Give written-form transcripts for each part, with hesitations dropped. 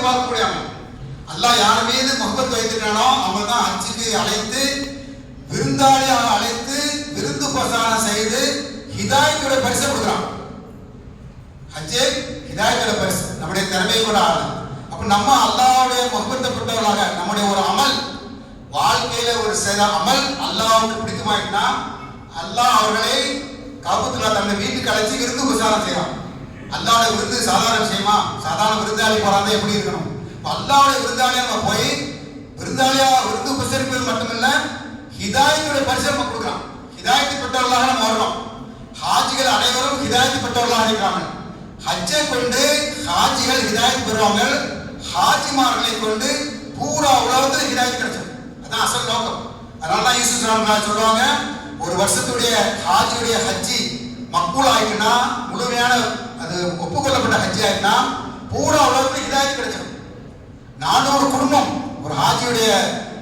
உருவாக்கக்கூடிய அமல். அல்லாஹ் யார் மீது முகப்பத் வைத்திருக்கானோ அவங்க தான் ஹஜ்ஜுக்கு அழைத்து விருந்தாளியாக அழைத்து விருந்து பிரசாரம் செய்து ஹிதாயத்துடைய பரிசை கொடுக்குறான். ஹஜ்ஜே ஹிதாயத்துடைய பரிசு, நம்முடைய திறமையை கூட ஆகல. அப்ப நம்ம அல்லாஹ்வுடைய முகப்பத்தப்பட்டவர்களாக நம்முடைய ஒரு அமல் வாழ்க்கையில ஒரு செய்த அமல் அல்லாஹ்வுக்கு பிடிக்குமாயிட்டுனா அல்லாஹ் அவர்களை காபத்துல்லா தன்னுடைய வீட்டுக்கு அழைச்சி விருந்து பிரசாரம் செய்யறான். அல்லாஹ்வுடைய விருந்து சாதாரண விஷயமா? சாதாரண விருந்தாளி போறாங்க எப்படி இருக்கணும்? அல்லாஹ்வுடைய விருந்தாளியா நம்ம போய் விருந்தாளியா விருந்து உபசரிப்பது மட்டுமில்ல ஹிதாயத்துடைய பரிசை நம்ம கொடுக்குறான். ஹிதாயத்து பெற்றவர்களாக நம்ம வரணும். ஹாஜிகள் அனைவரும் ஹிதாயத்து பெற்றவர்களாக இருக்கிறாங்க. ஹஜ்ஜை கொண்டு ஹாஜிகள் ஹிதாயத்து பெறுவாங்க. ஹாஜிமார்களை கொண்டு பூரா உலகத்தில் ஹிதாயத்து கிடைச்சது. அதான் அசல் நோக்கம். அதனால தான் யூசுப் ஸல்லல்லாஹு சொல்லுவாங்க, ஒரு வருஷத்துடைய ஹாஜியுடைய ஹஜ்ஜி மக்பூல் ஆயிட்டுனா, முழுமையான அது ஒப்புக்கொள்ளப்பட்ட ஹஜ்ஜி ஆயிட்டுனா பூரா உலகத்தில் ஹிதாயத்து கிடைச்சது. 400 குடும்பம் ஒரு ஹாஜியுடைய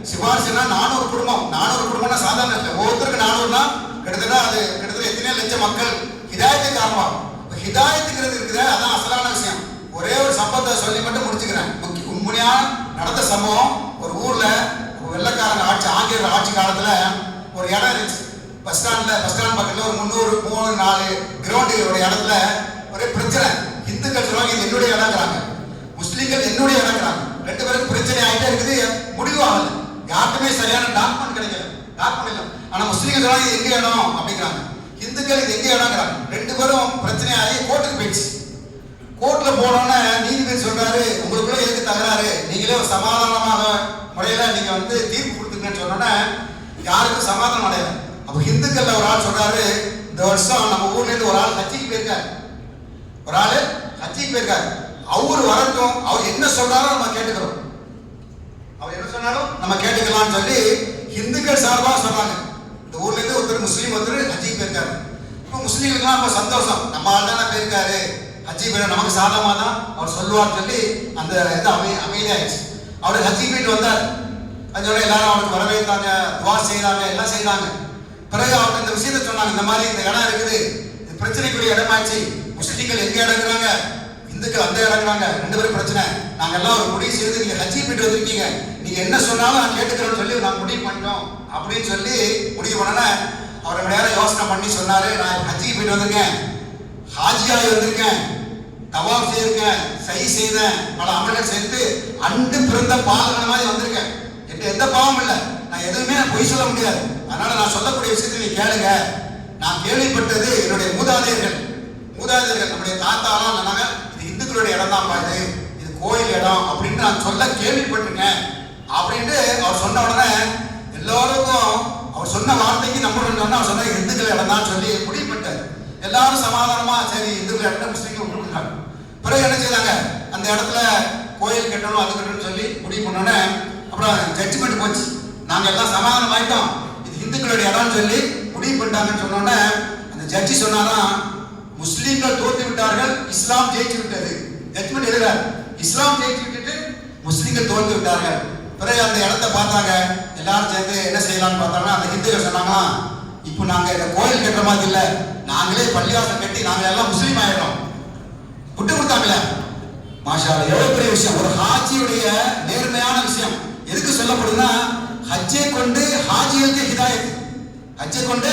சிபாரிசுனா 400 குடும்பம். 400 குடும்பம்னா சாதாரண இல்லை. ஒவ்வொருத்தருக்கு 400னா கிட்டத்தட்ட எத்தனை லட்சம் மக்கள் ஹிதாயத்துக்கு காரணமாகும். ஹிதாயத்துங்கிறது இருக்குது, அதான் அசலான விஷயம். ஒரே ஒரு சம்பவத்தை சொல்லி மட்டும் முடிச்சுக்கிறேன். உண்மையா நடந்த சம்பவம். ஒரு ஊர்ல வெள்ளக்காரங்க ஆட்சி, ஆங்கிலேயர் ஆட்சி காலத்துல ஒரு இடம் இருந்துச்சு. பஸ் ஸ்டாண்ட் பக்கத்துல ஒரு 304 கிரவுண்டு இடத்துல ஒரே பிரச்சனை. இந்துக்கள் சொல்லுவாங்க இது என்னுடைய இடங்கிறாங்க, முஸ்லீம்கள் என்னுடைய இடங்கிறாங்க. 2 பேருக்கு பிரச்சனை ஆகிட்டே இருக்குது, முடிவு ஆகல. யாருக்குமே சரியான டாக்குமெண்ட் கிடைக்கல, டாக்குமெண்ட் இல்லை. ஆனா முஸ்லீம்கள் சொல்லுவாங்க இது எங்க இடம் அப்படிங்கிறாங்க, இந்துக்கள் இது எங்க இடங்கிறாங்க. 2 பேரும் பிரச்சனை ஆகி கோர்ட்டுக்கு போயிடுச்சு. கோர்ட்ல போனோன்னே நீதிபதி சொல்றாரு, உங்களுக்குள்ள எதுக்கு தகராறு, நீங்களே ஒரு சமாதானமாக முறையில நீங்க தீர்ப்பு கொடுத்துங்கன்னு சொன்னோன்னே யாருக்கும் சமாதானம் அடையல. அப்ப இந்துக்கள்ல ஒரு ஆள் சொல்றாரு, இந்த வருஷம் நம்ம ஊர்ல இருந்து ஒரு ஆள் ஹஜ்ஜிக்கு போயிருக்காரு, அவரு வரட்டும், அவர் என்ன சொல்றாரோ நம்ம கேட்டுக்கிறோம், அவர் என்ன சொன்னாலும் நம்ம கேட்டுக்கலாம்னு சொல்லி இந்துக்கள் சார்பா சொல்றாங்க. இந்த ஊர்ல இருந்து ஒருத்தர் முஸ்லீம் ஒருத்தர் ஹஜ்ஜிக்கு போயிருக்காரு. இப்போ முஸ்லீம்களுக்கு ரொம்ப சந்தோஷம், நம்ம ஆள் தானே போயிருக்காரு, ஹஜ்ஜி போய் நமக்கு சாதகமா தான் அவர் சொல்லுவார் சொல்லி அந்த இது அமைதியாயிடுச்சு. அவர் ஹஜ்ஜி போயிட்டு வந்தார். அதோட எல்லாரும் அவருக்கு வரவேற்றாங்க, துவா செய்யறாங்க, எல்லாம் செய்யறாங்க. பிறகு அவருக்கு இந்த விஷயத்த சொன்னாங்க, இந்த மாதிரி இந்த இடம் இருக்குது, இது பிரச்சனைக்குரிய இடமாச்சு, முஸ்லீம்கள் எங்க இடங்குறாங்க, இந்துக்கள் அந்த இடங்குறாங்க, 2 பேரும் பிரச்சனை. நாங்க எல்லாம் ஒரு முடிவு செய்து நீங்க ஹஜ்ஜி போயிட்டு வந்திருக்கீங்க, நீங்க என்ன சொன்னாலும் நான் கேட்டுக்கிறேன்னு சொல்லி நான் முடிவு பண்ணிட்டோம் அப்படின்னு சொல்லி முடிவு பண்ண அவர் ரொம்ப நேரம் யோசனை பண்ணி சொன்னாரு, நான் ஹஜ்ஜி போயிட்டு வந்திருக்கேன், ஹாஜியாகி வந்திருக்கேன், தவாப் செய்திருக்கேன், சை செய்தேன், பல அமல்கள் செய்து அண்டு பிறந்த பாலகன மாதிரி வந்திருக்கேன், என்கிட்ட எந்த பாவம் இல்லை, நான் எதுவுமே பொய் சொல்ல முடியாது, அதனால நான் சொல்லக்கூடிய விஷயத்தை நீ கேளுங்க. நான் கேள்விப்பட்டது என்னுடைய மூதாதையர்கள் நம்முடைய தாத்தாலாம் சொன்னாங்க, இது இந்துக்களுடைய இடம் தான், இது கோயில் இடம் அப்படின்னு நான் சொல்ல கேள்விப்பட்டிருக்கேன் அப்படின்ட்டு அவர் சொன்ன உடனே எல்லாருக்கும் அவர் சொன்ன வார்த்தைக்கு நம்ம சொன்ன இந்துக்கள் இடம் தான் சொல்லி முடிவு பண்ணிட்டார். எல்லாரும் சமாதானமா சரி இந்துக்கள் இடம் முஸ்லீம்கள் கொடுக்குறாங்க. பிறகு என்ன செய்தாங்க, அந்த இடத்துல கோயில் கட்டணும் அது கட்டணும்னு சொல்லி முடிவு பண்ணோன்னே அப்புறம் ஜட்ஜ்மெண்ட் போச்சு. நாங்க எல்லாம் சமாதானம் ஆயிட்டோம், இது இந்துக்களுடைய இடம்னு சொல்லி முடிவு பண்ணிட்டாங்கன்னு சொன்னோன்னே அந்த ஜட்ஜி சொன்னாதான் முஸ்லீம்கள் தோத்து விட்டார்கள், இஸ்லாம் ஜெயிச்சு விட்டது. ஜட்ஜ்மெண்ட் எழுதுறாரு, இஸ்லாம் ஜெயிச்சு விட்டுட்டு முஸ்லீம்கள் தோத்து விட்டார்கள். பிறகு அந்த இடத்த பார்த்தாங்க, எல்லாரும் சேர்ந்து என்ன செய்யலாம்னு பார்த்தாங்கன்னா அந்த இந்துக்கள் சொன்னாங்களா, இப்போ நாங்க இந்த கோயில் கட்டுற மாதிரி இல்லை, நாங்களே பள்ளிவாசல் கட்டி நாங்க எல்லாம் முஸ்லீம் ஆயிடுறோம், விட்டு கொடுத்தாங்களே. மாஷா அல்லாஹ், எவ்வளவு பெரிய விஷயம், ஒரு ஹாஜியுடைய நேர்மையான விஷயம். எதுக்கு சொல்லப்படுதுன்னா ஹஜ்ஜை கொண்டு ஹாஜிகளுக்கு ஹிதாயத், ஹஜ்ஜை கொண்டு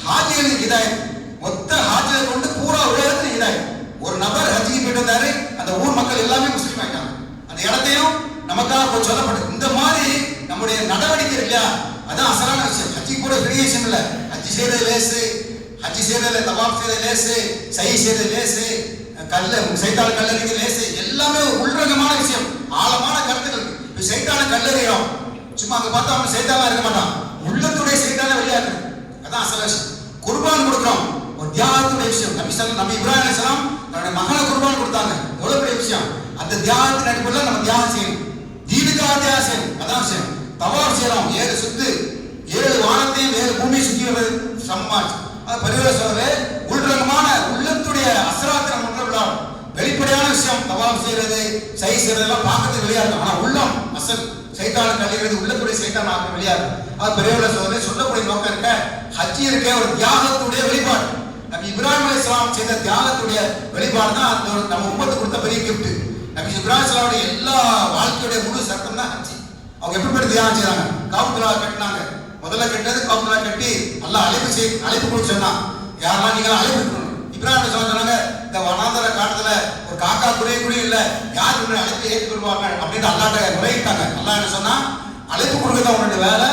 ஹாஜிகளுக்கு ஹிதாயத், மொத்த ஹாஜிகளை கொண்டு பூரா உலகத்துக்கு ஹிதாயத். ஒரு நபர் ஹஜ்ஜிக்கு போயிட்டு வந்தாரு, அந்த ஊர் மக்கள் எல்லாமே முஸ்லீம் ஆயிட்டாங்க. அந்த இடத்தையும் நமக்காக கொஞ்சம் சொல்லப்படுது. இந்த மாதிரி நம்முடைய நடவடிக்கை இல்லையா, அதான் அசலான விஷயம். ஹஜ்ஜி கூட பெரிய விஷயம் இல்லை, ஹஜ்ஜி செய்யறது லேசு, ஹஜ்ஜி செய்யறதுல தவாப் செய்யறது லேசு, சை செய்யறது லேசு, சைத்தான கல்லறிங்க லேசு, எல்லாமே உள்ரகமான விஷயம், ஆழமான கருத்துக்கள். சைத்தான கல்லறியும் சும்மா அங்க பார்த்தா அவன் சைத்தானா இருக்க மாட்டான், உள்ளத்துடைய சைத்தான வெளியாக்கு, அதான் அசல விஷயம். குர்பான் கொடுக்குறோம், ஒரு தியாகத்துடைய விஷயம். நபி இப்ராஹிம் அலைஹிஸ்ஸலாம் தன்னுடைய மகனை குர்பான் கொடுத்தாங்க, எவ்வளவு பெரிய விஷயம். அந்த தியாகத்தின் அடிப்படையில் நம்ம தியாகம் செய்யணும், தீனுக்காக தியாகம் செய்யணும், அதான் விஷயம். தவாப் செய்யறோம், 7 சுத்து, 7 வானத்தையும் 7 பூமியை சுற்றி வருது சம்மாஜ். அது பெரிய சொல்றது உள்ரகமான உள்ளத்துடைய அசராத்தை நம்ம விளையாடும், வெளிப்படையான விஷயம். தவாப் செய்யறது சை செய்யறதெல்லாம் பார்க்கறதுக்கு வெளியா இருக்கும், ஆனா உள்ளம் அசல் சைத்தான கழிகிறது, உள்ளத்துடைய சைத்தான ஆக்க வெளியா இருக்கும். அது பெரிய சொல்றது சொல்லக்கூடிய நோக்கம் இருக்க ஹஜ்ஜி இருக்க ஒரு தியாகத்துடைய வெளிப்பாடு. நபி இப்ராஹிம் அலைஹிஸ்ஸலாம் செய்த தியாகத்துடைய வெளிப்பாடு தான் நம்ம உம்மத்துக்கு கொடுத்த பெரிய கிஃப்ட். நபி இப்ராஹிம் ஸல்லல்லாஹு எல்லா வாழ்க்கையுடைய முழு சட்டம் தான் ஹஜ். அவங்க எப்படிப்பட்ட தியானம் செய்றாங்க? காபத்துல்லா கட்டினாங்க. முதல்ல கட்டினது காபத்துல்லா கட்டி அல்லாஹ் அழைப்பு கொடுத்து சொன்னான், யாரெல்லாம் நீங்க அழைப்பு கொடுக்கணும். இப்ராஹிம் சொன்னாங்க, இந்த வனாந்தர காலத்துல ஒரு காக்கா குறைய கூட இல்ல, யார் உன்னை அழைப்பு ஏற்றுக்கொள்வாங்க அப்படின்னு அல்லாஹ்ட்ட முறையிட்டாங்க. அல்லாஹ் என்ன சொன்னா, அழைப்பு கொடுக்கறது உன்னுடைய வேலை,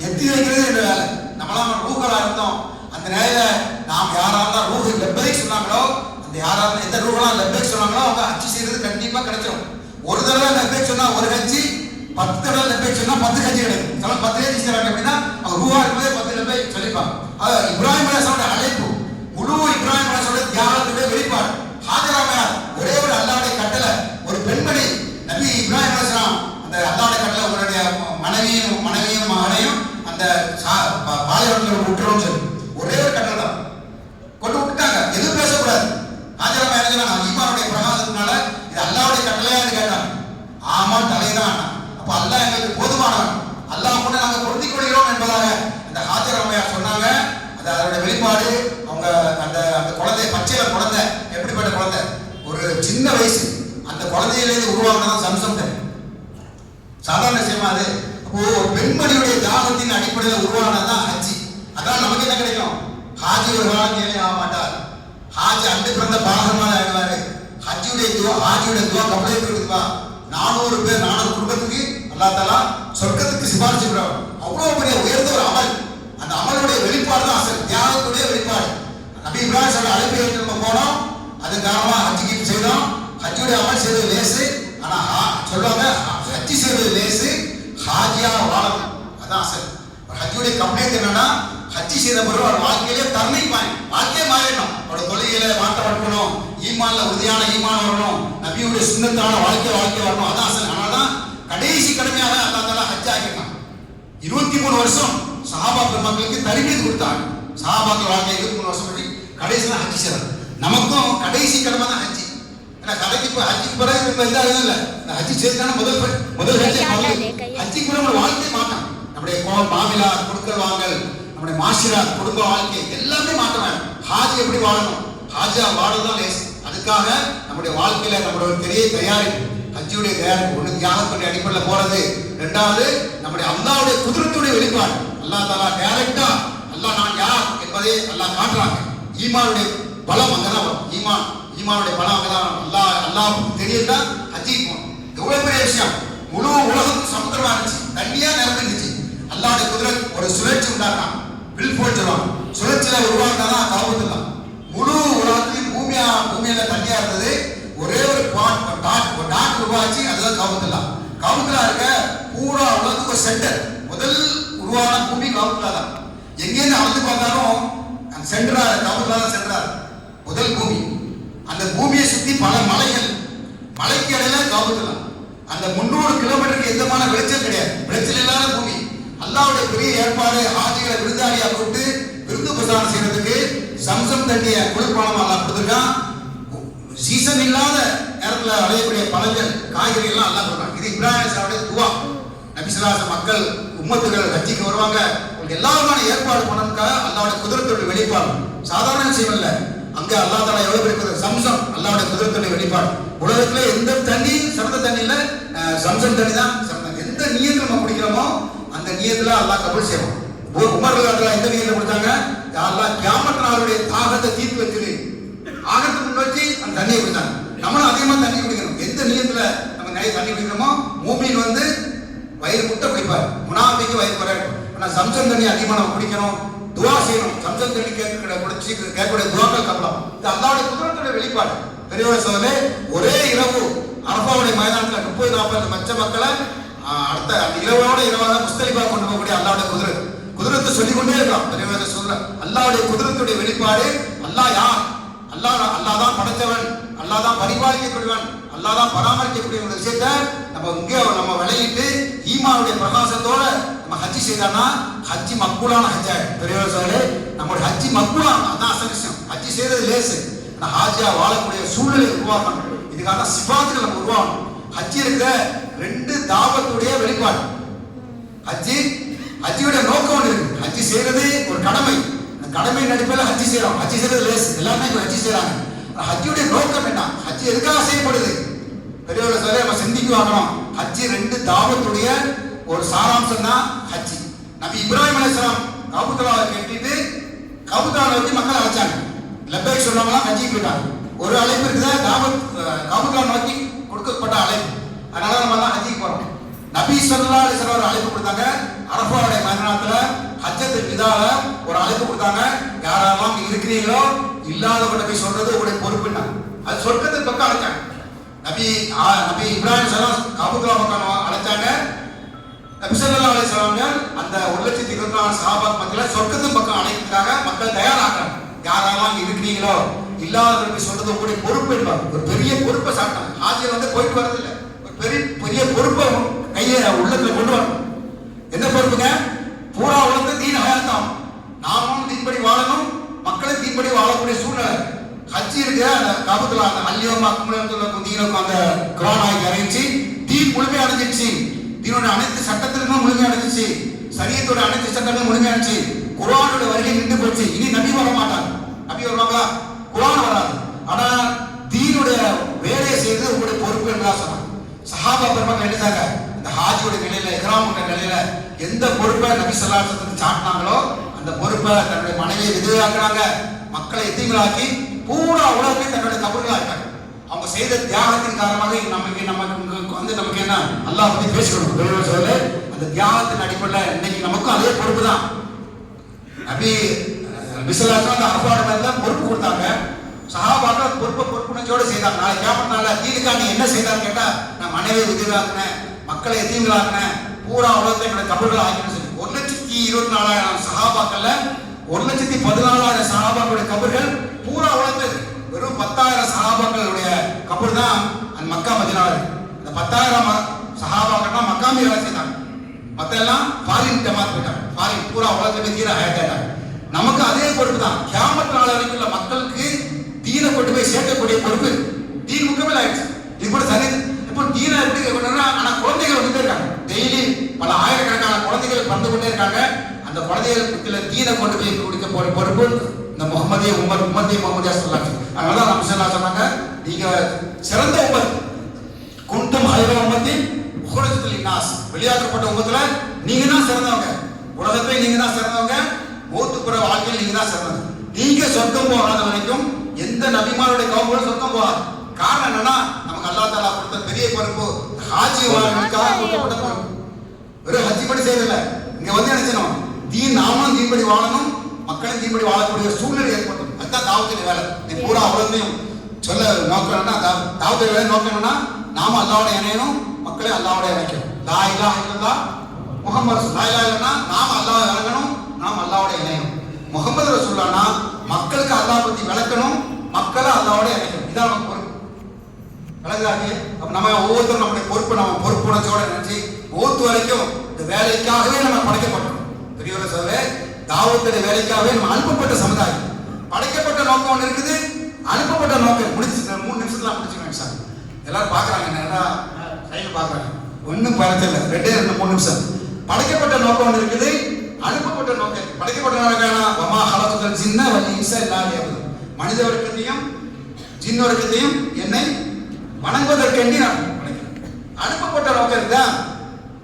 எத்தி வைக்கிறது என்ற வேலை. நம்மளாம் ரூஹலா இருந்தோம். அந்த நேரத்துல நாம் யாராவது ரூஹ் லெப்பைக் சொன்னாங்களோ, அந்த யாராவது எந்த ரூஹலாம் லெப்பைக் சொன்னாங்களோ அவங்க ஹஜ் செய்யறது கண்டிப்பா கிடைச்சிடும். ஒரு தடவை லெப்பைக் சொன்னா ஒரு ஹஜ், 10 தடவை லெப்பைக் சொன்னா 10 ஹஜ் கிடைக்கும். சில 10 ஹஜ் செய்றாங்க அப்படின்னா அவங்க ரூஹா இருக்கும்போதே 10 லெப்பைக் சொல்லிப்பாங்க. இப்ராஹிம் அலைஹிஸ்ஸலாமுடைய அழைப்பு முழு இப்ராஹிம் அலைஹிஸ்ஸலாமுடைய தியாகத்துடைய வெளிப்பாடு. ஹாஜராமையார் ஒரே ஒரு அல்லாஹ்வுடைய கட்டளை, ஒரு பெண்மணி நபி இப்ராஹிம் அலைஹிஸ்ஸலாம் அந்த அல்லாஹ்வுடைய கட்டளை உங்களுடைய மனைவியும் மகனையும் அந்த பாலைவனத்தில் விட்டுறோம்னு சொல்லி ஒரே ஒரு கட்டளை தான் கொண்டு விட்டுட்டாங்க. எதுவும் பேசக்கூடாது. ஹாஜராமையார் என்ன ஈமானுடைய பிரகாசத்தினால இது அல்லாஹ்வுடைய கட்டளையான்னு கேட்டாங்க. ஆமா தலைதான். அப்ப அல்லாஹ் எங்களுக்கு போதுமானவன், அல்லாஹ் கூட நாங்கள் பொருந்திக் கொள்கிறோம் என்பதாக அந்த ஹாஜராமையார் சொன்னாங்க. அதோட வெளிப்பாடு அவங்க அந்த அந்த குழந்தை, பச்சையில குழந்தை, எப்படிப்பட்ட குழந்தை, ஒரு சின்ன வயசு அந்த குழந்தையிலிருந்து உருவாக்குனதான் சம்சம் தண்ணி. சாதாரண விஷயமா அது? அப்போ ஒரு பெண்மணியுடைய தியாகத்தின் அடிப்படையில் உருவானதான் ஹஜ். அதான் நமக்கு என்ன கிடைக்கும்? ஹாஜி ஒரு காலம் கேள்வி ஆக மாட்டார். ஹாஜி அண்டு பிறந்த பாகமாக ஆயிடுவாரு. ஹாஜியுடைய துவா கபலை இருக்குதுப்பா. 400 பேர் 400 குடும்பத்துக்கு அல்லாஹ் தஆலா சொர்க்கத்துக்கு சிபாரிசு செய்றார். அவ்வளவு பெரிய உயர்ந்த ஒரு அமல். அந்த அமலுடைய வெளிப்பாடு தான் அசல் தியாகத்துடைய வெளிப்பாடு. நபி இப்ராஹிம் ஸல்லல்லாஹு அலைஹி வஸல்லம் நம்ம போனோம், அது காரணமா ஹஜ்ஜுக்கு செய்தோம். ஹஜ்ஜுடைய அமல் செய்வது லேசு. ஆனா சொல்லுவாங்க ஹஜ் செய்வது லேசு, ஹாஜியா வாழணும் அதான் அசல். ஹஜ்ஜுடைய கம்ப்ளீட் என்னன்னா, ஹஜ் செய்த பிறகு ஒரு வாழ்க்கையிலே டர்னிங் பாயிண்ட், வாழ்க்கையே மாறிடணும். அவரோட தொழுகையில மாற்றம் வரணும், ஈமான்ல உறுதியான ஈமான் வரணும், நபியுடைய சுன்னத்தான வாழ்க்கை வரணும், அதான் அசல். அதனாலதான் கடைசி கடமையாக அல்லாஹ் தஆலா ஹஜ் ஆக்கிட்டான். 23 வருஷம் சஹாபா பெருமக்களுக்கு தர்பீத் கொடுத்தாங்க. சஹாபாக்கள் வாழ்க்கை 23 வருஷம் படி கடைசியில் ஹஜ் செய்யறது. நமக்கும் கடைசி கடமை தான் ஹஜ். ஏன்னா கடைக்கு இப்போ ஹஜ்ஜுக்கு பிறகு இப்போ எந்த இதுவும் இல்லை. இந்த ஹஜ் செய்தான முதல் ஹஜ்ஜுக்கு பிறகு நம்ம வாழ்க்கையை மாற்றணும். நம்முடைய மாமிலா கொடுக்கல் வாங்கல், நம்முடைய மாஷிரா குடும்ப வாழ்க்கை எல்லாமே மாற்றணும். ஹாஜி எப்படி வாழணும்? ஹாஜா வாழதான் லேஸ். அதுக்காக நம்முடைய வாழ்க்கையில நம்மளுடைய பெரிய தயாரிப்பு, ஹஜ்ஜுடைய தயாரிப்பு. ஒன்று தியாகத்துடைய அடிப்படையில் போறது, ரெண்டாவது நம்முடைய அல்லாஹ்வுடைய குதிரத்துடைய வெளிப்பாடு. அல்லாஹ் தஆலா டைரக்டா அல்லாஹ் நான் யார் என்பதை அல்லாஹ் காட்டுறாங்க. ஈமானுடைய பலம் அங்கதான் வரும். ஈமானுடைய பலம் அங்கதான் வரும். அல்லாஹ் தெரியல ஹஜ்ஜுக்கு போகணும். எவ்வளவு பெரிய விஷயம்! முழு உலகம் சமுத்திரமா இருந்துச்சு, தண்ணியா நிரம்பிருந்துச்சு. அல்லாஹ்வுடைய குதிரத் ஒரு சுழற்சி உண்டாக்குறான். வில் போல் சொல்லுவாங்க. சுழற்சியில உருவாக்குனதான் காபத்துல்லா. முழு உலகத்திலும் பூமியில தண்ணியா இருந்தது. ஒரே ஒரு டாட் உருவாச்சு, அதுதான் காபத்துல்லா. காபத்துல்லா இருக்க பூரா உலகத்துக்கு ஒரு சென்டர். முதல் உருவான பூமி காபத்துல்லா தான். எங்கேருந்து அளந்து பார்த்தாலும் சென்டரா காபத்துல்லா தான் சென்டரா முதல் பூமி. அந்த பூமியை சுத்தி பல மலைகள், மலைக்கு இடையில காபத்துல்லா. அந்த 300 கிலோமீட்டருக்கு எந்தமான விளைச்சல் கிடையாது, விளைச்சல் இல்லாத பூமி. அல்லாஹ்வுடைய பெரிய ஏற்பாடு. ஹாஜிகளை விருந்தாளியா கூப்பிட்டு விருந்து பிரசாரம் செய்யறதுக்கு சம்சம் தண்ணிய குளிர்பானம் அல்லாஹ் கொடுத்துருக்கான். சீசன் இல்லாத நேரத்தில் அடையக்கூடிய பழங்கள், காய்கறி எல்லாம் அல்லாஹ் கொடுக்குறான். இது இப்ராஹிம் அலைஹிஸ்ஸலாமுடைய துவா. நபி ஸல்லல்லாஹு அலைஹி மக்கள் உம்மத்துகள் ஹஜ்ஜுக்கு வருவாங்க, உங்களுக்கு எல்லாமான ஏற்பாடு பண்ணதுக்காக அல்லாஹ்வுடைய குதிரத்துடைய வெளிப்பாடு. சாதாரண விஷயம் இல்லை. அங்க அல்லாஹ் தஆலா எவ்வளவு பெரிய சம்சம், அல்லாஹ்வுடைய குதிரத்துடைய வெளிப்பாடு. உலகத்துல எந்த தண்ணி சிறந்த தண்ணி இல்ல, சம்சம் தண்ணி தான் சிறந்த. எந்த நியத்துல நம்ம குடிக்கிறோமோ அந்த நியத்துல அல்லாஹ் கபூல் செய்வான். உமர் ரலியல்லாஹு எந்த நியத்துல கொடுத்தாங்க? அல்லாஹ் கியாமத் நாளுடைய தாகத்தை தீர்த்து வச்சிரு, ஆகத்துக்கு முன் வச்சு அந்த தண்ணியை குடித்தாங்க. நம்மளும் அதிகமா தண்ணி குடிக்கணும். எந்த நியத்துல நம்ம நிறைய தண்ணி குடிக்கிறோமோ, மூமின் வந்து வயிறு முட்டை குடிப்பார், முனாஃபிக்கு வயிறு குறையும். ஆனா சம்சம் தண்ணி அதிகமா நம்ம குடிக்கணும், துவா செய்யணும். சம்சம் தண்ணி கேட்கக்கூடிய துவாக்கள் கப்பலாம். இது அல்லாஹ்வுடைய குதிரத்துடைய வெளிப்பாடு. பெரியவர் சோதரே, ஒரே இரவு அரபாவுடைய மைதானத்தில் 30-40 லட்சம் மக்களை அடுத்த அந்த இரவோட இரவாக முஸ்தலிஃபா கொண்டு போகக்கூடிய அல்லாஹ்வுடைய குதிரத்தை சொல்லிக் கொண்டே இருக்கலாம். பெரியவர் சொல்ற அல்லாஹ்வுடைய குதிரத்துடைய வெளிப்பாடு. அல்லாஹ் யார்? அல்லாஹ் தான் படைத்தவன், அல்லாஹ் தான் பரிபாலிக்கக்கூடியவன், அல்லாஹ் தான் பராமரிக்கக்கூடிய ஒரு விஷயத்தை நம்ம விளையிட்டு ஈமானுடைய பிரகாசத்தோட நம்ம ஹஜ்ஜி செய்தான்னா ஹஜ்ஜி மக்பூலான ஹஜ்ஜா. பெரியவர் சொல்ற நம்மளுடைய ஹஜ்ஜி மக்பூலான, அதான் அசல் விஷயம். ஹஜ்ஜி செய்யறது லேசு, ஹாஜியா வாழக்கூடிய சூழ்நிலை உருவாக்கணும். இதுக்காக சிபாத்துகள் நம்ம உருவாக்கணும். ஹஜ்ஜி இருக்கிற 2 தாவத்துடைய வெளிப்பாடு. ஹஜ்ஜியோட நோக்கம் ஒன்று இருக்கு. ஹஜ்ஜி செய்யறது ஒரு கடமை. அந்த கடமை அடிப்படையில் ஹஜ்ஜி செய்யறோம். ஹஜ்ஜி செய்யறது லேசு, எல்லாமே ஹஜ்ஜி செய்யறாங்க. ஹஜ்ஜியோட நோக்கம் என்ன? ஹஜ்ஜி எதுக்காக செய்யப்படுது? பெரியவர்களை சொல்ல நம்ம சிந்திக்கு வாங்கணும். ஹஜ்ஜி 2 தாவத்துடைய ஒரு சாராம்சம் தான் ஹஜ்ஜி. நபி இப்ராஹிம் அலைஹிஸ்ஸலாம் காபத்துல்லாவை கட்டிட்டு காபத்துல்லாவை வச்சு மக்கள் அழைச்சாங்க. லப்பைக் சொன்னவங்களாம் ஹஜ்ஜிக்கு போயிட்டாங்க. ஒரு அழைப்பு இருக்குதா தாவத் காபத்துல்லா நோக்கி கொடுக்கப்பட்ட அழைப்பு. அதனால நம்ம எல்லாம் ஹஜ்ஜிக்கு போறோம். நபி ஸல்லல்லாஹு அலைஹி வஸல்லம் ஒரு அழைப்பு கொடுத்தாங்க. அரஃபாவுடைய மைதானத்துல ஹஜ்ஜத்துல் விதால ஒரு அழைப்பு கொடுத்தாங்க. யாரெல்லாம் இருக்கிறீங்களோ இல்லாதவங்க போய் சொல்றது உங்களுடைய பொறுப்புன்னா அது சொர்க்கத்தின் பக்கம் அழைச்சாங்க. நபி இப்ராஹிம் ஸல்லல்லாஹு காபத்துல்லா பக்கம் அழைச்சாங்க. நபி ஸல்லல்லாஹு அலைஹி வஸல்லம் அந்த 1,24,000 சஹாபாக்கள் மத்தியில சொர்க்கத்தின் பக்கம் அழைக்கிறதுக்காக மக்கள் தயாராகிறாங்க. யாரெல்லாம் இருக்கிறீங்களோ இல்லாதவர்கள் சொல்றது உங்களுடைய பொறுப்பு என்பாங்க. ஒரு பெரிய பொறுப்பை சாப்பிட்டாங்க. ஹாஜியர் வந்து போயிட்டு வரதில்லை, ஒரு பெரிய பொறுப்பை கையை உள்ளத்துல கொண்டு வரணும். என்ன பொறுப்புங்க? பூரா உலகத்தை தீன் ஹயாத்தாம், நாமும் தீன்படி வாழணும், மக்களும் தீன்படி வாழக்கூடிய சூழ்நிலை. ஹஜ்ஜி இருக்கிற அந்த காபத்துல்லா அந்த அல்லியமா கும்பலத்துக்கும் தீனுக்கும் அந்த குர்ஆன் ஆயத்தை அறிவிச்சு தீன் முழுமை அடைஞ்சிருச்சு. தீனோட அனைத்து சட்டத்திற்கும் முழுமை அடைஞ்சிச்சு. சரியத்தோட அனைத்து சட்டங்களும் முழுமை அடைஞ்சு குர்ஆனோட வருகை நின்று போச்சு. இனி நபி வர மாட்டாங்க. நபி வருவாங்களா? குர்ஆன் வராது. ஆனா தீனுடைய வேலையை செய்து உங்களுடைய பொறுப்பு என்றா சொன்னாங்க. சஹாபா பெருமக்கள் எழுதாங்க. இந்த ஹாஜியோட நிலையில இஹ்ராமுடைய நிலையில எந்த பொறுப்பை நபி ஸல்லல்லாஹு அலைஹி வஸல்லம் சாட்டினாங்களோ அந்த பொறுப்பை தன்னுடைய மனைவியை விதவையாக்குறாங்க, மக்களை எத்தீம்களாக்கி பூரா உலகத்தை தன்னுடைய கபர்களாக்கிட்டாங்க. அவங்க செய்த தியாகத்தின் காரணமாக நமக்கு வந்து நமக்கு என்ன அல்லாஹ் பத்தி பேசிக்கணும் சொல்ல அந்த தியாகத்தின் அடிப்படையில் இன்னைக்கு நமக்கும் அதே பொறுப்பு தான். நபி ஸல்லல்லாஹு அந்த அரஃபாவுடைய பொறுப்பு கொடுத்தாங்க. சஹாபாக்கள் பொறுப்புணர்ச்சியோடு செய்தாங்க. நாளை கியாமத் நாள்ல தீனுக்காக நீ என்ன செய்தான்னு கேட்டா நான் மனைவியை விதவையாக்குனேன், மக்களை எத்தீம்களாக்குனேன், பூரா உலகத்தை என்னோட கபர்கள் ஆக்கினு சொல்லி 1,24,000 சஹாபாக்கள்ல 1,14,000 சஹாபாக்களுடைய கபர்கள் பூரா உலகத்தில் வெறும் 10,000 சஹாபாக்களுடைய கபர் தான் அந்த மக்கா மதீனால இருக்கு. அந்த 10,000 சஹாபாக்கள் மக்காமி வேலை செய்தாங்க. மத்த எல்லாம் ஃபாரின் ஜமாத் போயிட்டாங்க. ஃபாரின் பூரா உலகத்துல தீன ஹயாத்தாங்க. நமக்கு அதே பொறுப்பு தான். கியாமத் நாள் வரைக்கும் உள்ள மக்களுக்கு தீனை கொண்டு போய் சேர்க்கக்கூடிய பொறுப்பு. தீன் முக்கியமே ஆயிடுச்சு. இது கூட சரி. இப்போ தீனை எப்படி கொண்டுனா ஆனா குழந்தைகள் வந்துட்டே இருக்காங்க. டெய்லி பல ஆயிரக்கணக்கான குழந்தைகள் பிறந்து கொண்டே இருக்காங்க. அந்த குழந்தைகளுக்கு தீனை கொண்டு போய் கொடுக்க போற பொறுப்பு இந்த முகமதிய முகமதியா சொல்லாங்க. அதனால நம்ம சொன்னாங்க, நீங்க சிறந்த உம்மத், குன்தும் ஹைர உம்மத்தின் உஹ்ரஜத்துல் லின்னாஸ், வெளியாக்கப்பட்ட உம்மத்துல நீங்க தான் சிறந்தவங்க. உலகத்தை நீங்க தான் சிறந்தவங்க, மௌத்துக்குற வாழ்க்கையில் நீங்க தான் சிறந்தவங்க. நீங்க சொர்க்கம் போகாத வரைக்கும் எந்த நபிமாருடைய கவுமும் சொர்க்கம் போகாது. காரணம் என்னன்னா நமக்கு அல்லாஹ் தஆலா கொடுத்த பெரிய பொறுப்பு ஹாஜி வாழ்க்கைக்காக கொடுக்கப்பட்ட பொறுப்பு. வெறும் ஹஜ்ஜி படி செய்யல, இங்க வந்து நினைச்சணும் தீன் நாமும் தீன்படி வாழணும், மக்களும் தீன்படி வாழக்கூடிய சூழ்நிலை ஏற்படும். அதுதான் தாவத்தின் வேலை. நீ பூரா உலகத்தையும் சொல்ல நோக்கணும்னா தாவத்தின் வேலை நோக்கணும்னா நாம அல்லாஹ்வோட இணையணும், மக்களை அல்லாஹ்வோட இணைக்கணும். லா இலாஹ இல்லல்லாஹ் முஹம்மது ரசூலுல்லாஹ். லா இலாஹ இல்லல்லாஹ் நாம அல்லாஹ்வை இறங்கணும், நாம அல்லாஹ்வோட இணையணும். முஹம்மது ரசூலுல்லாஹ்னா மக்களுக்கு அல்லாஹ் பத்தி விளக்கணும், மக்களை அல்லாஹ்வோட இணைக்கணும். இதான் நமக்கு பொறுப்பு. விளங்குறாங்க? அப்ப நம்ம ஒவ்வொருத்தரும் நம்முடைய பொறுப்பு நம்ம பொறுப்புணர்ச்சியோட நினைச்சு ஓத்து வரைக்கும் இந்த வேலைக்காகவே நம்ம படைக்கப்பட்டோம். பெரியவரை சொல்ல தாவத்துடைய வேலைக்காகவே நம்ம அனுப்பப்பட்ட சமுதாயம். படைக்கப்பட்ட நோக்கம் ஒன்று இருக்குது, அனுப்பப்பட்ட நோக்கம் முடிச்சு 3 நிமிஷத்துல முடிச்சுக்கணும் சார். எல்லாரும் பாக்குறாங்க, என்ன சைக்கிள் பாக்குறாங்க, ஒன்னும் பழத்தில்லை, 2-3 நிமிஷம். படைக்கப்பட்ட நோக்கம் ஒன்று இருக்குது, அனுப்பப்பட்ட நோக்கம். படைக்கப்பட்ட நோக்கம் வமா ஹலகுல் ஜின்ன வல் இன்ஸ இல்லா லியஅபுதுன், மனித வர்க்கத்தையும் ஜின் வர்க்கத்தையும் என்னை வணங்குவதற்கெண்டி நான் படைக்கிறேன். அனுப்பப்பட்ட நோக்கம் தான்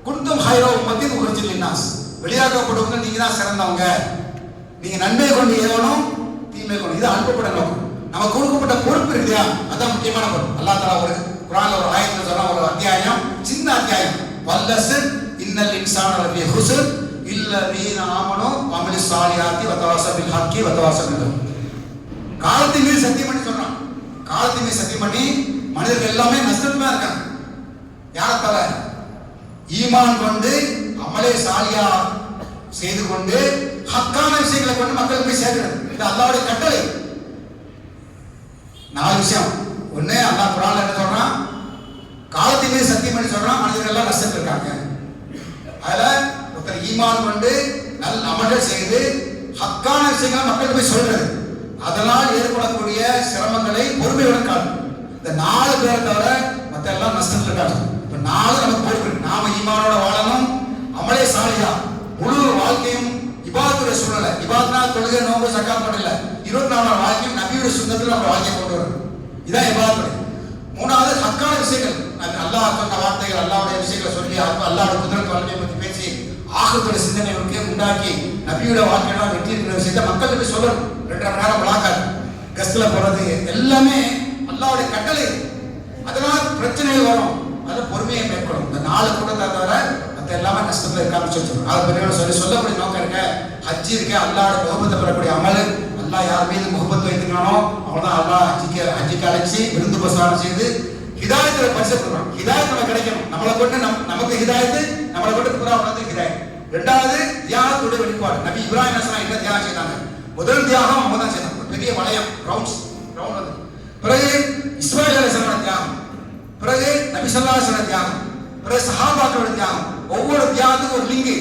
குன்தும் ஹைர உம்மத்தின் உஹ்ரஜத்துல் லின்னாஸ், வெளியாக்கப்பட்டவங்க நீங்க தான் சிறந்தவங்க, நீங்க நன்மை கொண்டு ஏவணும், தீமை கொண்டு. இது அனுப்பப்பட்ட நோக்கம். நமக்கு கொடுக்கப்பட்ட பொறுப்பு இருக்குதா, அதான் முக்கியமான பொறுப்பு. அல்லாஹ் தஆலா ஒரு குர்ஆன்ல ஒரு ஆயத்துல சொல்ற ஒரு அத்தியாயம், சின்ன அத்தியாயம், வல்லஸ்ர் இன்னல் இன்சான லஃபீ ஹுஸ்ர் இல்லதீன ஆமனு வஅமிலுஸ் ஸாலிஹாத்தி வதவாஸவ் பில் ஹக்கி வதவாஸவ் பில் ஹக். காலத்தின் மீது சத்தியம் பண்ணி சொல்றான். காலத்தின் மீது சத்தியம் பண்ணி மனிதர்கள் எல்லாமே நஷ்டத்துல இருக்காங்க. யாரத்தால? ஈமான் கொண்டு அமலே சாலியா செய்து கொண்டு ஹக்கான விஷயங்களை கொண்டு மக்களுக்கு போய் சேர்க்கிறது. இது அல்லாஹ்வுடைய கட்டளை. 4 விஷயம். ஒண்ணு, அல்லாஹ் குர்ஆன்ல என்ன சொல்றான்? காலத்தின் மீது சத்தியம் பண்ணி சொல்றான், மனிதர்கள் எல்லாம் நஷ்டத்துல இருக்காங்க. அதுல ஒருத்தர் ஈமான் கொண்டு நல்ல அமல்கள் செய்து ஹக்கான விஷயங்களை மக்களுக்கு போய் சொல்றது, அதனால் ஏற்படக்கூடிய சிரமங்களை பொறுமையுடன் காணும். இந்த 4 பேரை தவிர மற்ற எல்லாம் நஷ்டத்துல இருக்காங்க. இப்ப 4 நமக்கு பொறுப்பு. நாம ஈமானோட வாழணும், அமலே சாலியா முழு வாழ்க்கையும் இபாதத்துடைய சூழ்நிலை. இபாத்னா தொழுகை, நோன்பு, ஸகாத் மட்டும் இல்ல, 24 வாழ்க்கையும் நபியுடைய சுன்னத்துல நம்ம வாழ்க்கையை கொண்டு வரணும். இதான் இபாதத்துடைய. 3வது ஹக்கான விஷயங்கள். அல்லாஹ் சொன்ன வார்த்தைகள், அல்லாஹ்வுடைய விஷயங்களை சொல்லி அல்லாஹ்வுடைய குதிரத் வல்லமையை பற்றி பேசி ஆகத்தோட சிந்தனை உண்டாக்கி நபியோட வாழ்க்கையோட வெற்றி இருக்கிற விஷயத்தை மக்களுக்கு போய் சொல்லணும். 2.5 மணி நேரம் விளாக்காது, கஸ்ட்ல போறது எல்லாமே அல்லாஹ்வுடைய கட்டளை. அதனால பிரச்சனைகள் வரும், அதை பொறுமையை மேற்கொள்ளும். இந்த 4 கூட்டத்தை தவிர மற்ற எல்லாமே நஷ்டத்தில் இருக்காம சொல்லணும். அதை பெரிய சொல்லக்கூடிய நோக்கம் இருக்க, ஹஜ்ஜி இருக்க அல்லாஹ்வுடைய முகப்பத்தை பெறக்கூடிய அமல். அல்லாஹ் யார் மீது முகப்பத்து வைத்துக்கணும் அவங்கதான் அல்லாஹ் ஹஜ்ஜிக்கு அழைச்சி விருந்து பிரசாரம் செய்து ஹிதாயத்துல பரிசப்படுறான். ஹிதாயத் நமக்கு கிடைக்கணும். நம்மளை கொண்டு நமக்கு ஹிதாயத்து, நம்மளை கொண்டு புறா உலகத்து ஹிதாயத். 2வது தியாகத்துடைய வெளிப்பாடு. நபி இப்ராஹிம் அலைஹிஸ்ஸலாம் என்ன தியாகம் செய்தாங்க? முதல் தியாகம் அவங்க தான் செய்தாங்க. பெரிய வளையம் ரவுண்ட் வந்து. பிறகு இஸ்மாயில் அலைஹிஸ்ஸலாம் தியாகம், பிறகு நபி ஸல்லல்லாஹு அலைஹி வஸல்லம் தியாகம், பிறகு சஹாபாக்களோட தியாகம். ஒவ்வொரு தியாகத்துக்கும் ஒரு லிங்கு,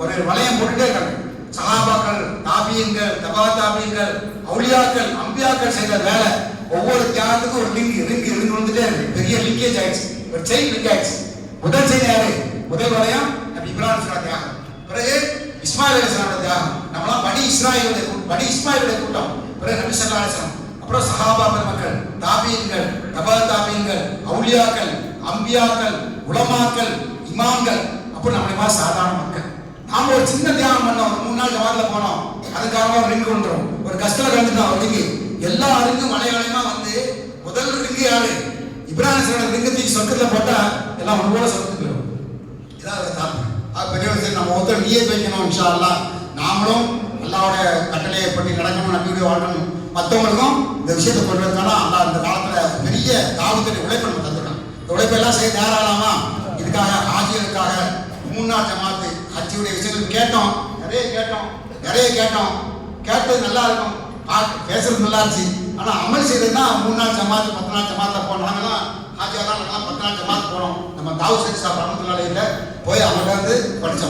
ஒரு வளையம் போட்டுட்டே இருக்காங்க. சஹாபாக்கள், தாபியீன்கள், தபா தாபியீன்கள், அவுலியாக்கள், அம்பியாக்கள் செய்த வேலை. ஒவ்வொரு தியாகத்துக்கும் ஒரு லிங்க் வந்துட்டே இருக்கு. பெரிய லிங்கேஜ் ஆயிடுச்சு, ஒரு செயின் லிங்க் ஆயிடுச்சு. முதல் செயின் யாரு? முதல் வளையம் நபி இப்ராஹிம் அலைஹிஸ்ஸலாம் தியாகம், பிறகு இஸ்மாயில் அலைஹிஸ்ஸலாம் தியாகம். நம்மளாம் பனி இஸ்மாயிலுடைய கூட்டம். பிறகு நபி ஸல்லல்லாஹு அலைஹி வஸல்லம், அப்புறம் சஹாபா பெருமக்கள், தாபியீன்கள், தபா தாபியீன்கள், அவுலியாக்கள், அம்பியாக்கள், உலமாக்கள், இமாம்கள். அப்புறம் நம்மளை மாதிரி சாதாரண மக்கள். நாம ஒரு சின்ன தியாகம் பண்ணோம், ஒரு 3 நாள் ஜமாத்ல போனோம், அதுக்காக ஒரு ரிங்கு வந்துடும், ஒரு கஷ்டம் கலந்துட்டோம். ஒரு ரிங்கு எல்லா ரிங்கும் மலையாளமா வந்து முதல் ரிங்கு யாரு? இப்ராஹிம் அலைஹிஸ்ஸலாம் ரிங்கு தூக்கி சொர்க்கத்துல போட்டா எல்லாம் ஒன்று போல சொர்க்கத்துக்கு போயிடும். இதான் பெரிய விஷயம். நம்ம ஒருத்தர் நியத் வைக்கணும். இன்ஷா அல்லாஹ் நாமளும் அல்லாஹ்வுடைய கட்டளையை பற்றி நடக்கணும், நபியோட வாழணும். மற்றவங்களுக்கும் இந்த விஷயத்தை கொண்டு வரதுனால அல்லாஹ் இந்த காலத்துல பெரிய தாவத்துடைய உழைப்பு நம்ம தந்துருக்கான். இந்த உழைப்பெல்லாம் செய்ய தயாராகலாமா? இதுக்காக ஆஜியருக்காக 3 நாள் ஜமாத்து ஹஜ்ஜியுடைய விஷயங்கள் கேட்டோம், நிறைய கேட்டோம். கேட்டது நல்லா இருக்கும், பேசுறது நல்லா இருந்துச்சு. ஆனா அமல் செய்யறதுன்னா 3 நாள் ஜமாத்து 10 நாள் ஜமாத்ல போனோம். நாங்கெல்லாம் ஹாஜியாதான் 10 நாள் ஜமாத் போனோம். நம்ம தாவூத் ஷேக் சாப் ரஹ்மத்துல்லாஹி அலைஹி போய் அவங்க வந்து படிச்சோம்.